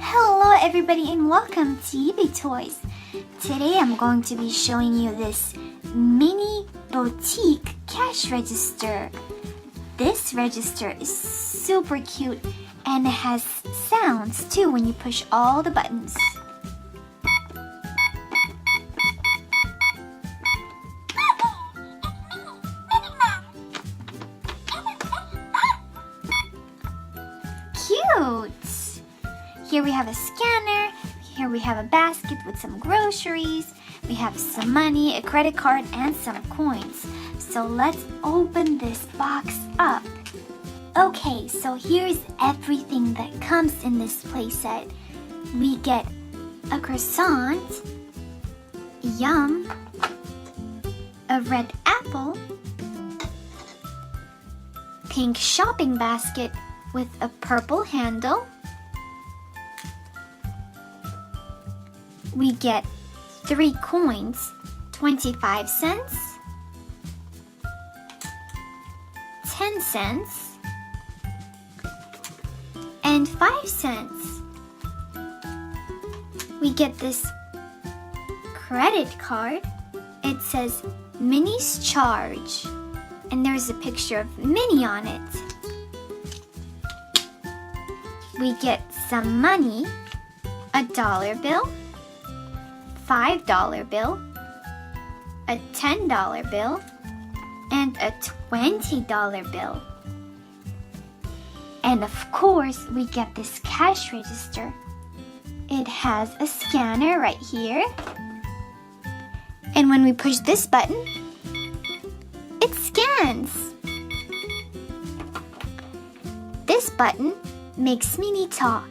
Hello everybody and welcome to eBay Toys. Today I'm going to be showing you this Minnie BowTique cash register. This register is super cute and it has sounds too when you push all the buttons. Cute! Here we have a scanner, here we have a basket with some groceries, we have some money, a credit card, and some coins. So let's open this box up. Okay, so here's everything that comes in this playset. We get a croissant, yum, a red apple, pink shopping basket with a purple handle. We get 3 coins, 25 cents, 10 cents, and 5 cents. We get this credit card. It says Minnie's Charge, and there's a picture of Minnie on it. We get some money, a dollar bill, $5 bill, a $10 bill, and a $20 bill. And of course, we get this cash register. It has a scanner right here. And when we push this button, it scans. This button makes Minnie talk.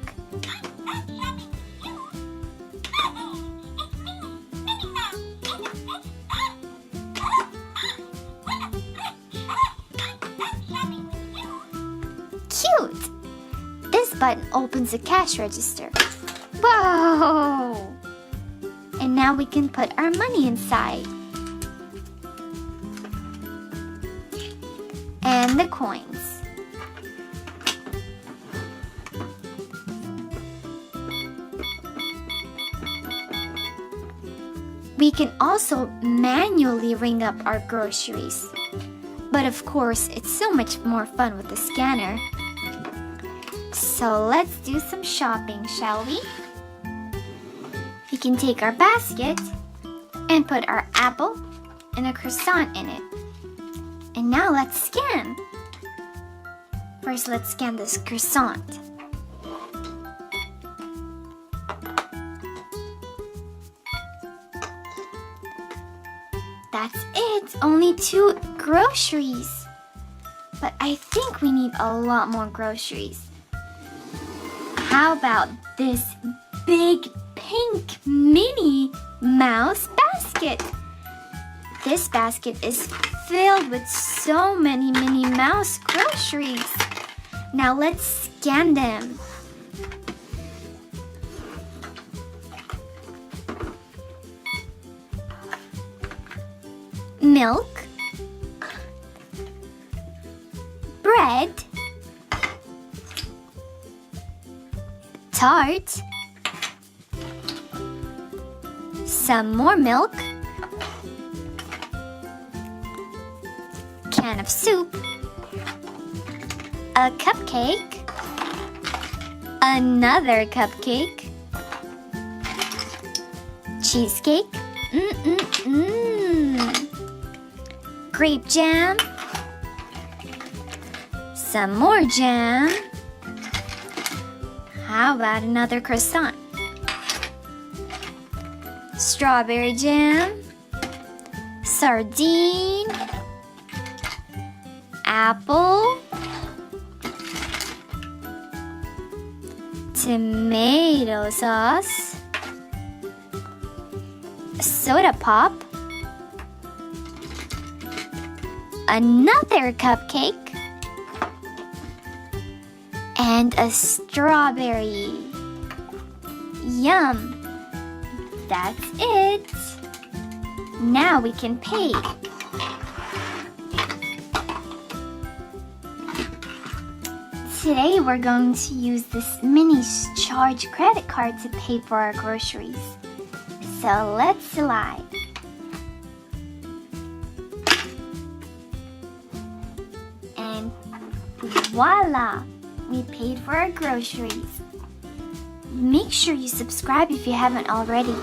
Cute! This button opens the cash register. Whoa! And now we can put our money inside. And the coins. We can also manually ring up our groceries. But of course, it's so much more fun with the scanner. So let's do some shopping, shall we? We can take our basket and put our apple and a croissant in it. And now let's scan. First, let's scan this croissant. That's it, only 2 groceries. But I think we need a lot more groceries. How about this big pink Minnie Mouse basket? This basket is filled with so many Minnie Mouse groceries. Now let's scan them. Milk, bread, tart, some more milk, can of soup, a cupcake, another cupcake, cheesecake, grape jam, some more jam. How about another croissant? Strawberry jam, sardine, apple, tomato sauce, soda pop, another cupcake, and a strawberry. Yum! That's it! Now we can pay. Today we're going to use this Minnie's charge credit card to pay for our groceries. So let's slide. And voila! We paid for our groceries. Make sure you subscribe if you haven't already.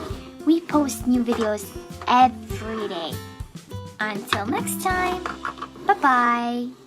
We post new videos every day. Until next time, bye-bye.